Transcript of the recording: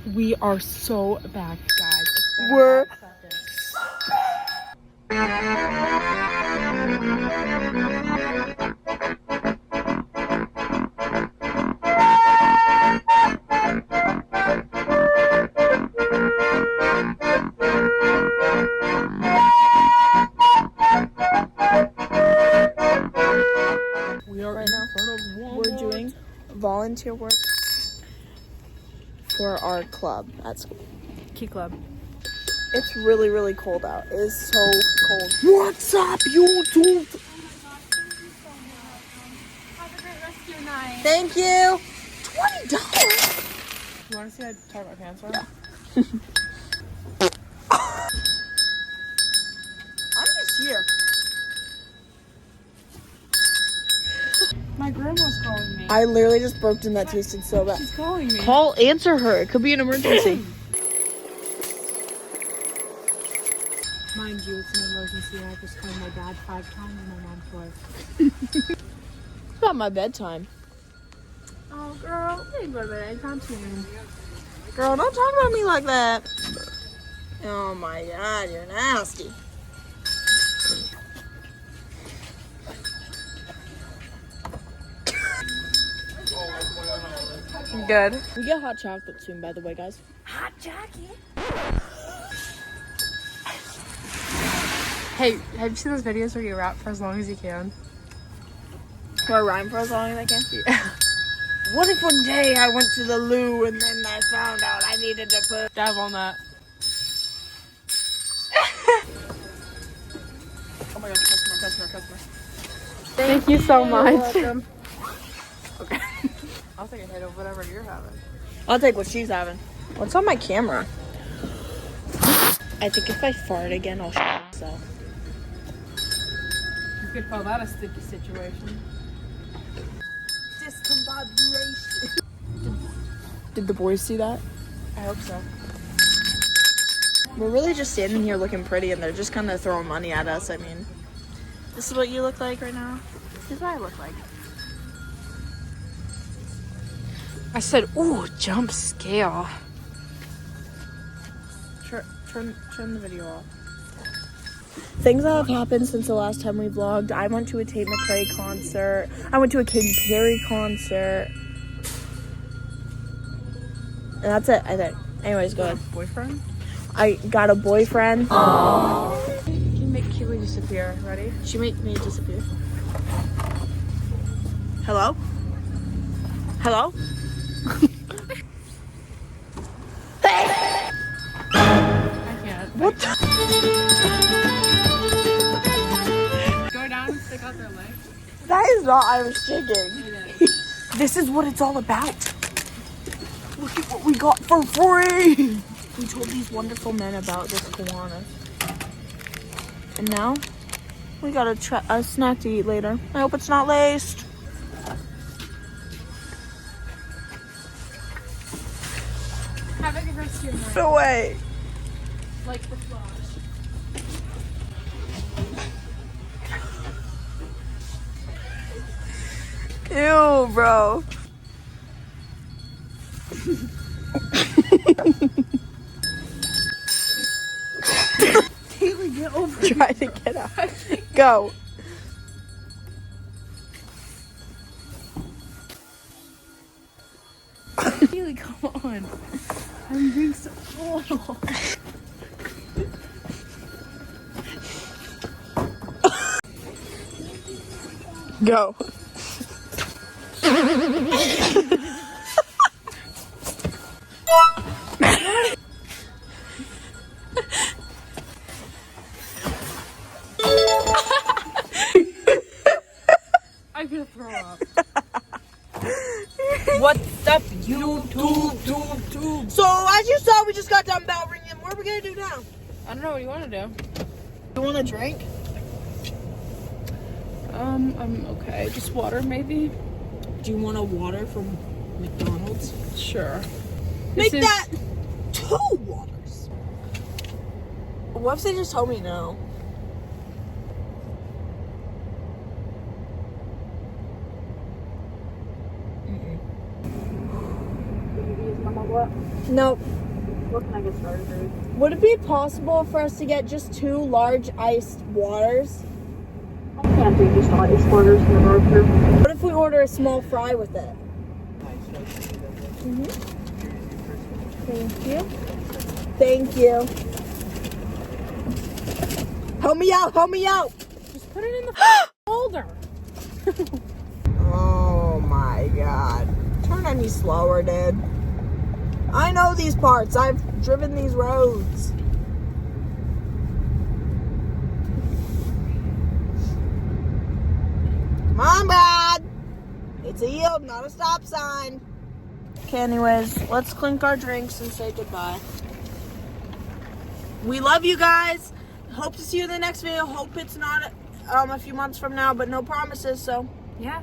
We are so back, guys. We're right now. we're doing volunteer work for our club at school. Key Club. It's really, really cold out. It is so cold. What's up, YouTube? Have a great rest of your night. Thank you. $20. You want to see how tight my pants are? Yeah. I'm just here. My grandma's calling me. I literally just burped and that tasted so bad. She's calling me. Answer her. It could be an emergency. Mind you, it's an emergency. I just called my dad 5 times and my mom twice. It's about my bedtime. Oh, girl. We ain't going to bed anytime soon. Girl, don't talk about me like that. Oh my god, you're nasty. Good. We get hot chocolate soon, by the way, guys. Hot jacket. Hey, have you seen those videos where you rap for as long as you can? Or rhyme for as long as I can. Yeah. What if one day I went to the loo and then I found out I needed to put... Dab on that. Oh my gosh, customer. Thank you so much. Okay. I'll take a hit of whatever you're having. I'll take what she's having. What's on my camera? I think if I fart again, I'll myself. You could call that a sticky situation. Discombobulation. Did the boys see that? I hope so. We're really just standing here looking pretty and they're just kind of throwing money at us. I mean, this is what you look like right now. This is what I look like. I said, ooh, jump scale. Turn the video off. Things that have happened since the last time we vlogged. I went to a Tate McRae concert. I went to a Katy Perry concert. And that's it, I think. Anyways, go ahead. Boyfriend? I got a boyfriend. Aww. Can you make Keely disappear? Ready? She made me disappear. Hello? Hello? I can't. What the? Go down and stick out their legs. That is not I was shaking. It is. This is what it's all about. Look at what we got for free. We told these wonderful men about this Kiwanis. And now, we got a snack to eat later. I hope it's not laced. Have it hurts your mind. No way. Like the flash. Ew, bro. Kaylee, get over it. Try to get out. Go. Kaylee, come on. I'm being so full. Go. I'm gonna throw up. What's up, YouTube? So, as you saw, we just got done bell ringing. What are we gonna do now? I don't know what you want to do. You want a drink? I'm okay. Just water, maybe? Do you want a water from McDonald's? Sure. Make that 2 waters. What if they just tell me no? What? Nope. What can I get started with? Would it be possible for us to get just 2 large iced waters? I can't do just all ice waters in the road here. What if we order a small fry with it? Thank you. Thank you. Help me out, help me out. Just put it in the folder. Oh my god. Turn any slower, dude. I know these parts. I've driven these roads. Come on, Brad. It's a yield, not a stop sign. Okay, anyways, let's clink our drinks and say goodbye. We love you guys. Hope to see you in the next video. Hope it's not a few months from now, but no promises, so Yeah.